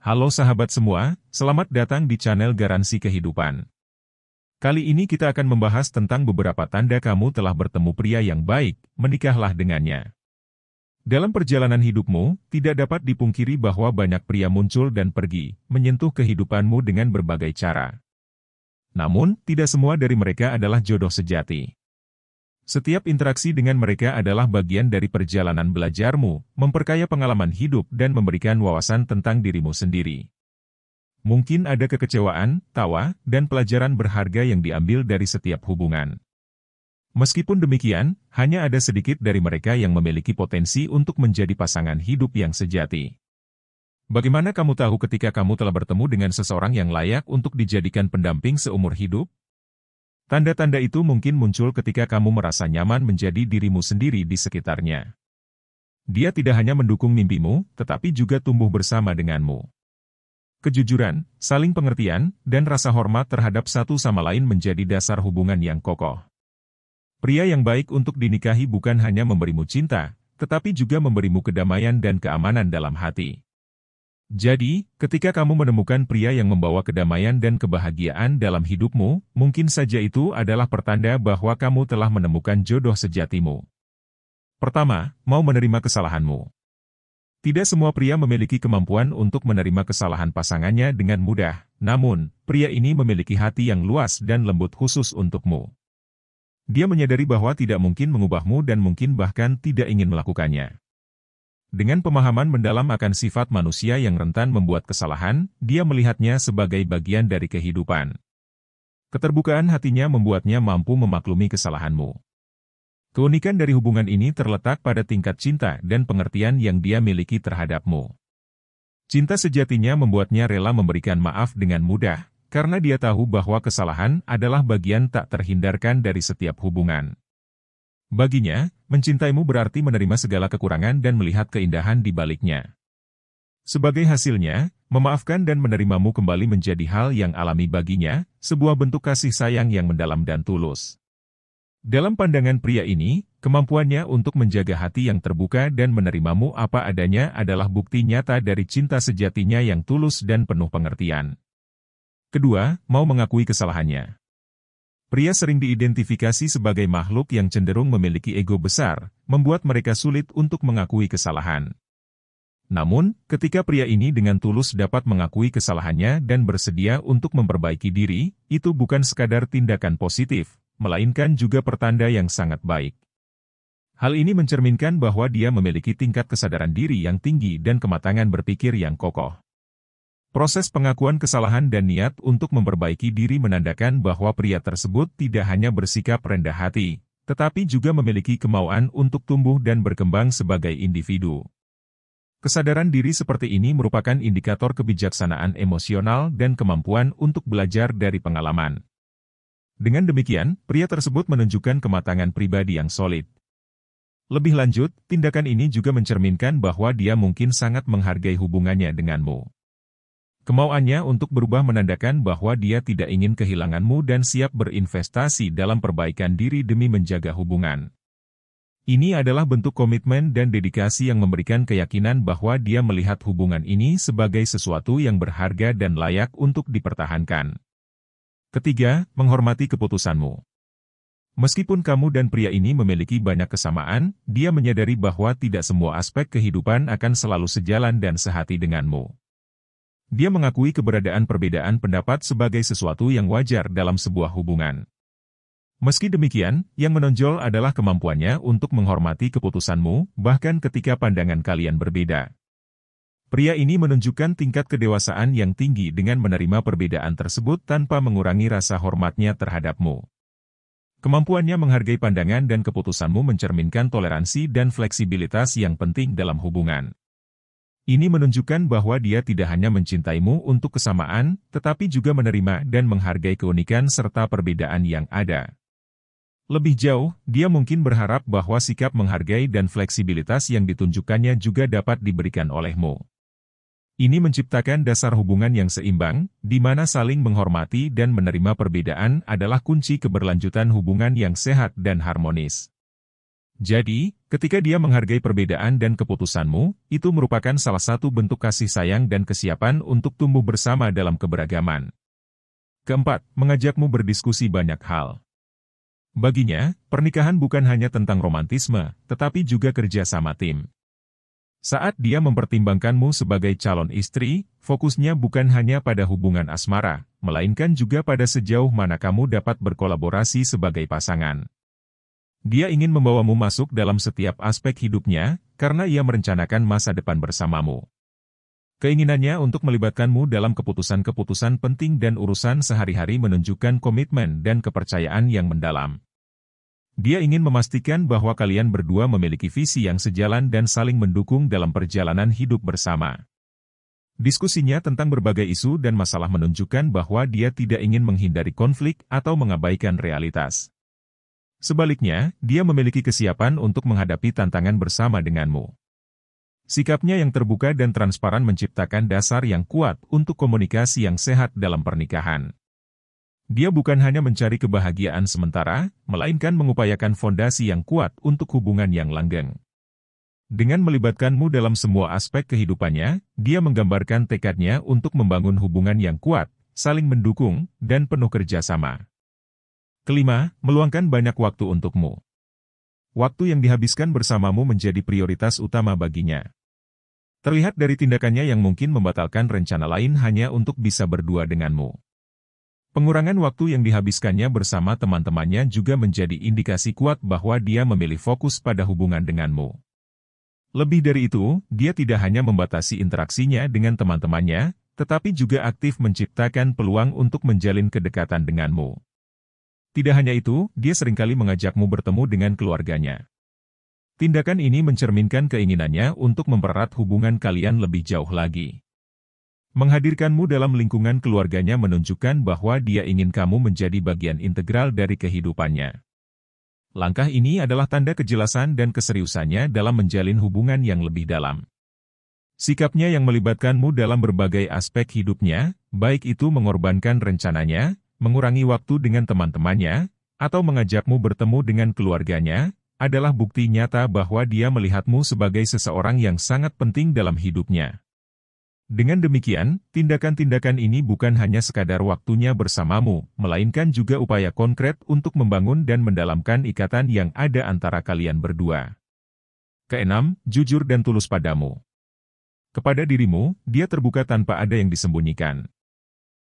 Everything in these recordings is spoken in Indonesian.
Halo sahabat semua, selamat datang di channel Garansi Kehidupan. Kali ini kita akan membahas tentang beberapa tanda kamu telah bertemu pria yang baik, menikahlah dengannya. Dalam perjalanan hidupmu, tidak dapat dipungkiri bahwa banyak pria muncul dan pergi, menyentuh kehidupanmu dengan berbagai cara. Namun, tidak semua dari mereka adalah jodoh sejati. Setiap interaksi dengan mereka adalah bagian dari perjalanan belajarmu, memperkaya pengalaman hidup dan memberikan wawasan tentang dirimu sendiri. Mungkin ada kekecewaan, tawa, dan pelajaran berharga yang diambil dari setiap hubungan. Meskipun demikian, hanya ada sedikit dari mereka yang memiliki potensi untuk menjadi pasangan hidup yang sejati. Bagaimana kamu tahu ketika kamu telah bertemu dengan seseorang yang layak untuk dijadikan pendamping seumur hidup? Tanda-tanda itu mungkin muncul ketika kamu merasa nyaman menjadi dirimu sendiri di sekitarnya. Dia tidak hanya mendukung mimpimu, tetapi juga tumbuh bersama denganmu. Kejujuran, saling pengertian, dan rasa hormat terhadap satu sama lain menjadi dasar hubungan yang kokoh. Pria yang baik untuk dinikahi bukan hanya memberimu cinta, tetapi juga memberimu kedamaian dan keamanan dalam hati. Jadi, ketika kamu menemukan pria yang membawa kedamaian dan kebahagiaan dalam hidupmu, mungkin saja itu adalah pertanda bahwa kamu telah menemukan jodoh sejatimu. Pertama, mau menerima kesalahanmu. Tidak semua pria memiliki kemampuan untuk menerima kesalahan pasangannya dengan mudah, namun, pria ini memiliki hati yang luas dan lembut khusus untukmu. Dia menyadari bahwa tidak mungkin mengubahmu dan mungkin bahkan tidak ingin melakukannya. Dengan pemahaman mendalam akan sifat manusia yang rentan membuat kesalahan, dia melihatnya sebagai bagian dari kehidupan. Keterbukaan hatinya membuatnya mampu memaklumi kesalahanmu. Keunikan dari hubungan ini terletak pada tingkat cinta dan pengertian yang dia miliki terhadapmu. Cinta sejatinya membuatnya rela memberikan maaf dengan mudah, karena dia tahu bahwa kesalahan adalah bagian tak terhindarkan dari setiap hubungan. Baginya, mencintaimu berarti menerima segala kekurangan dan melihat keindahan di baliknya. Sebagai hasilnya, memaafkan dan menerimamu kembali menjadi hal yang alami baginya, sebuah bentuk kasih sayang yang mendalam dan tulus. Dalam pandangan pria ini, kemampuannya untuk menjaga hati yang terbuka dan menerimamu apa adanya adalah bukti nyata dari cinta sejatinya yang tulus dan penuh pengertian. Kedua, mau mengakui kesalahannya. Pria sering diidentifikasi sebagai makhluk yang cenderung memiliki ego besar, membuat mereka sulit untuk mengakui kesalahan. Namun, ketika pria ini dengan tulus dapat mengakui kesalahannya dan bersedia untuk memperbaiki diri, itu bukan sekadar tindakan positif, melainkan juga pertanda yang sangat baik. Hal ini mencerminkan bahwa dia memiliki tingkat kesadaran diri yang tinggi dan kematangan berpikir yang kokoh. Proses pengakuan kesalahan dan niat untuk memperbaiki diri menandakan bahwa pria tersebut tidak hanya bersikap rendah hati, tetapi juga memiliki kemauan untuk tumbuh dan berkembang sebagai individu. Kesadaran diri seperti ini merupakan indikator kebijaksanaan emosional dan kemampuan untuk belajar dari pengalaman. Dengan demikian, pria tersebut menunjukkan kematangan pribadi yang solid. Lebih lanjut, tindakan ini juga mencerminkan bahwa dia mungkin sangat menghargai hubungannya denganmu. Kemauannya untuk berubah menandakan bahwa dia tidak ingin kehilanganmu dan siap berinvestasi dalam perbaikan diri demi menjaga hubungan. Ini adalah bentuk komitmen dan dedikasi yang memberikan keyakinan bahwa dia melihat hubungan ini sebagai sesuatu yang berharga dan layak untuk dipertahankan. Ketiga, menghormati keputusanmu. Meskipun kamu dan pria ini memiliki banyak kesamaan, dia menyadari bahwa tidak semua aspek kehidupan akan selalu sejalan dan sehati denganmu. Dia mengakui keberadaan perbedaan pendapat sebagai sesuatu yang wajar dalam sebuah hubungan. Meski demikian, yang menonjol adalah kemampuannya untuk menghormati keputusanmu, bahkan ketika pandangan kalian berbeda. Pria ini menunjukkan tingkat kedewasaan yang tinggi dengan menerima perbedaan tersebut tanpa mengurangi rasa hormatnya terhadapmu. Kemampuannya menghargai pandangan dan keputusanmu mencerminkan toleransi dan fleksibilitas yang penting dalam hubungan. Ini menunjukkan bahwa dia tidak hanya mencintaimu untuk kesamaan, tetapi juga menerima dan menghargai keunikan serta perbedaan yang ada. Lebih jauh, dia mungkin berharap bahwa sikap menghargai dan fleksibilitas yang ditunjukkannya juga dapat diberikan olehmu. Ini menciptakan dasar hubungan yang seimbang, di mana saling menghormati dan menerima perbedaan adalah kunci keberlanjutan hubungan yang sehat dan harmonis. Jadi, ketika dia menghargai perbedaan dan keputusanmu, itu merupakan salah satu bentuk kasih sayang dan kesiapan untuk tumbuh bersama dalam keberagaman. Keempat, mengajakmu berdiskusi banyak hal. Baginya, pernikahan bukan hanya tentang romantisme, tetapi juga kerja sama tim. Saat dia mempertimbangkanmu sebagai calon istri, fokusnya bukan hanya pada hubungan asmara, melainkan juga pada sejauh mana kamu dapat berkolaborasi sebagai pasangan. Dia ingin membawamu masuk dalam setiap aspek hidupnya, karena ia merencanakan masa depan bersamamu. Keinginannya untuk melibatkanmu dalam keputusan-keputusan penting dan urusan sehari-hari menunjukkan komitmen dan kepercayaan yang mendalam. Dia ingin memastikan bahwa kalian berdua memiliki visi yang sejalan dan saling mendukung dalam perjalanan hidup bersama. Diskusinya tentang berbagai isu dan masalah menunjukkan bahwa dia tidak ingin menghindari konflik atau mengabaikan realitas. Sebaliknya, dia memiliki kesiapan untuk menghadapi tantangan bersama denganmu. Sikapnya yang terbuka dan transparan menciptakan dasar yang kuat untuk komunikasi yang sehat dalam pernikahan. Dia bukan hanya mencari kebahagiaan sementara, melainkan mengupayakan fondasi yang kuat untuk hubungan yang langgeng. Dengan melibatkanmu dalam semua aspek kehidupannya, dia menggambarkan tekadnya untuk membangun hubungan yang kuat, saling mendukung, dan penuh kerjasama. Kelima, meluangkan banyak waktu untukmu. Waktu yang dihabiskan bersamamu menjadi prioritas utama baginya. Terlihat dari tindakannya yang mungkin membatalkan rencana lain hanya untuk bisa berdua denganmu. Pengurangan waktu yang dihabiskannya bersama teman-temannya juga menjadi indikasi kuat bahwa dia memilih fokus pada hubungan denganmu. Lebih dari itu, dia tidak hanya membatasi interaksinya dengan teman-temannya, tetapi juga aktif menciptakan peluang untuk menjalin kedekatan denganmu. Tidak hanya itu, dia seringkali mengajakmu bertemu dengan keluarganya. Tindakan ini mencerminkan keinginannya untuk mempererat hubungan kalian lebih jauh lagi. Menghadirkanmu dalam lingkungan keluarganya menunjukkan bahwa dia ingin kamu menjadi bagian integral dari kehidupannya. Langkah ini adalah tanda kejelasan dan keseriusannya dalam menjalin hubungan yang lebih dalam. Sikapnya yang melibatkanmu dalam berbagai aspek hidupnya, baik itu mengorbankan rencananya, mengurangi waktu dengan teman-temannya, atau mengajakmu bertemu dengan keluarganya, adalah bukti nyata bahwa dia melihatmu sebagai seseorang yang sangat penting dalam hidupnya. Dengan demikian, tindakan-tindakan ini bukan hanya sekadar waktunya bersamamu, melainkan juga upaya konkret untuk membangun dan mendalamkan ikatan yang ada antara kalian berdua. Keenam, jujur dan tulus padamu. Kepada dirimu, dia terbuka tanpa ada yang disembunyikan.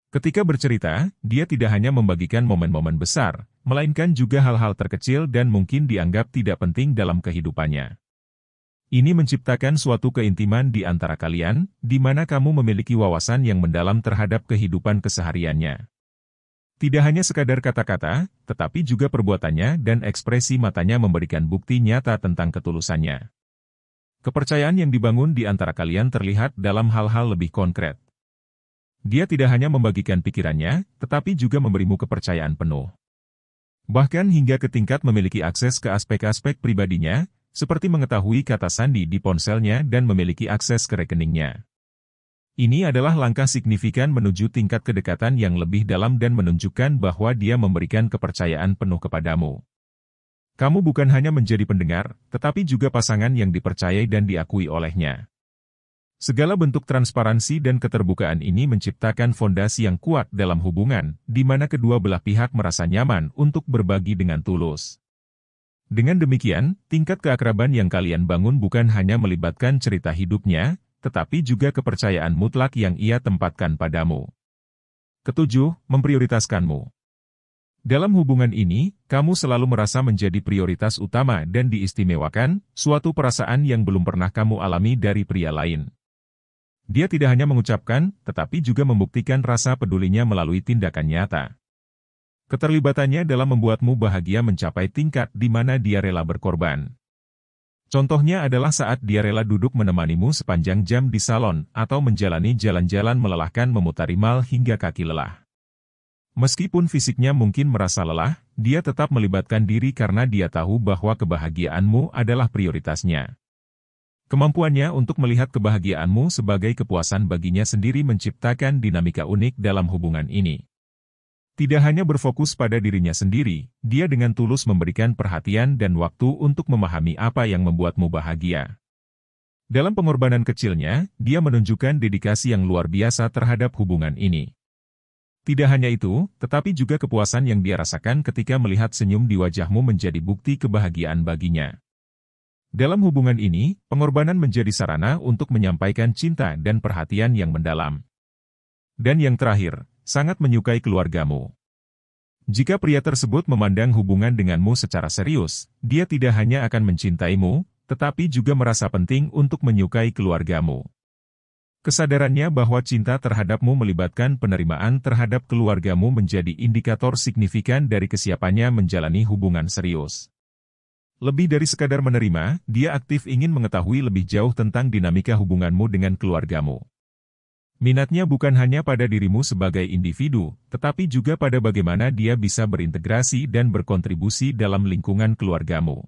Ketika bercerita, dia tidak hanya membagikan momen-momen besar, melainkan juga hal-hal terkecil dan mungkin dianggap tidak penting dalam kehidupannya. Ini menciptakan suatu keintiman di antara kalian, di mana kamu memiliki wawasan yang mendalam terhadap kehidupan kesehariannya. Tidak hanya sekadar kata-kata, tetapi juga perbuatannya dan ekspresi matanya memberikan bukti nyata tentang ketulusannya. Kepercayaan yang dibangun di antara kalian terlihat dalam hal-hal lebih konkret. Dia tidak hanya membagikan pikirannya, tetapi juga memberimu kepercayaan penuh. Bahkan hingga ke tingkat memiliki akses ke aspek-aspek pribadinya, seperti mengetahui kata sandi di ponselnya dan memiliki akses ke rekeningnya. Ini adalah langkah signifikan menuju tingkat kedekatan yang lebih dalam dan menunjukkan bahwa dia memberikan kepercayaan penuh kepadamu. Kamu bukan hanya menjadi pendengar, tetapi juga pasangan yang dipercayai dan diakui olehnya. Segala bentuk transparansi dan keterbukaan ini menciptakan fondasi yang kuat dalam hubungan, di mana kedua belah pihak merasa nyaman untuk berbagi dengan tulus. Dengan demikian, tingkat keakraban yang kalian bangun bukan hanya melibatkan cerita hidupnya, tetapi juga kepercayaan mutlak yang ia tempatkan padamu. Ketujuh, memprioritaskanmu. Dalam hubungan ini, kamu selalu merasa menjadi prioritas utama dan diistimewakan, suatu perasaan yang belum pernah kamu alami dari pria lain. Dia tidak hanya mengucapkan, tetapi juga membuktikan rasa pedulinya melalui tindakan nyata. Keterlibatannya dalam membuatmu bahagia mencapai tingkat di mana dia rela berkorban. Contohnya adalah saat dia rela duduk menemanimu sepanjang jam di salon, atau menjalani jalan-jalan melelahkan memutari mal hingga kaki lelah. Meskipun fisiknya mungkin merasa lelah, dia tetap melibatkan diri karena dia tahu bahwa kebahagiaanmu adalah prioritasnya. Kemampuannya untuk melihat kebahagiaanmu sebagai kepuasan baginya sendiri menciptakan dinamika unik dalam hubungan ini. Tidak hanya berfokus pada dirinya sendiri, dia dengan tulus memberikan perhatian dan waktu untuk memahami apa yang membuatmu bahagia. Dalam pengorbanan kecilnya, dia menunjukkan dedikasi yang luar biasa terhadap hubungan ini. Tidak hanya itu, tetapi juga kepuasan yang dia rasakan ketika melihat senyum di wajahmu menjadi bukti kebahagiaan baginya. Dalam hubungan ini, pengorbanan menjadi sarana untuk menyampaikan cinta dan perhatian yang mendalam. Dan yang terakhir, sangat menyukai keluargamu. Jika pria tersebut memandang hubungan denganmu secara serius, dia tidak hanya akan mencintaimu, tetapi juga merasa penting untuk menyukai keluargamu. Kesadarannya bahwa cinta terhadapmu melibatkan penerimaan terhadap keluargamu menjadi indikator signifikan dari kesiapannya menjalani hubungan serius. Lebih dari sekadar menerima, dia aktif ingin mengetahui lebih jauh tentang dinamika hubunganmu dengan keluargamu. Minatnya bukan hanya pada dirimu sebagai individu, tetapi juga pada bagaimana dia bisa berintegrasi dan berkontribusi dalam lingkungan keluargamu.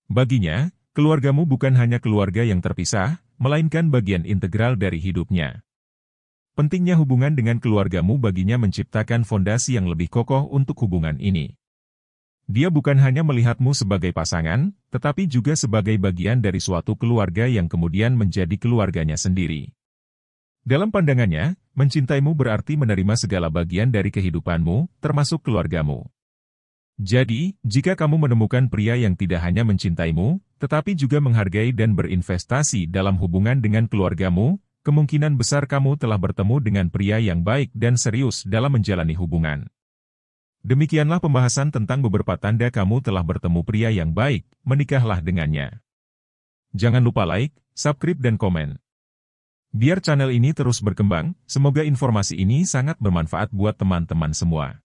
Baginya, keluargamu bukan hanya keluarga yang terpisah, melainkan bagian integral dari hidupnya. Pentingnya hubungan dengan keluargamu baginya menciptakan fondasi yang lebih kokoh untuk hubungan ini. Dia bukan hanya melihatmu sebagai pasangan, tetapi juga sebagai bagian dari suatu keluarga yang kemudian menjadi keluarganya sendiri. Dalam pandangannya, mencintaimu berarti menerima segala bagian dari kehidupanmu, termasuk keluargamu. Jadi, jika kamu menemukan pria yang tidak hanya mencintaimu, tetapi juga menghargai dan berinvestasi dalam hubungan dengan keluargamu, kemungkinan besar kamu telah bertemu dengan pria yang baik dan serius dalam menjalani hubungan. Demikianlah pembahasan tentang beberapa tanda kamu telah bertemu pria yang baik, menikahlah dengannya. Jangan lupa like, subscribe dan komen. Biar channel ini terus berkembang, semoga informasi ini sangat bermanfaat buat teman-teman semua.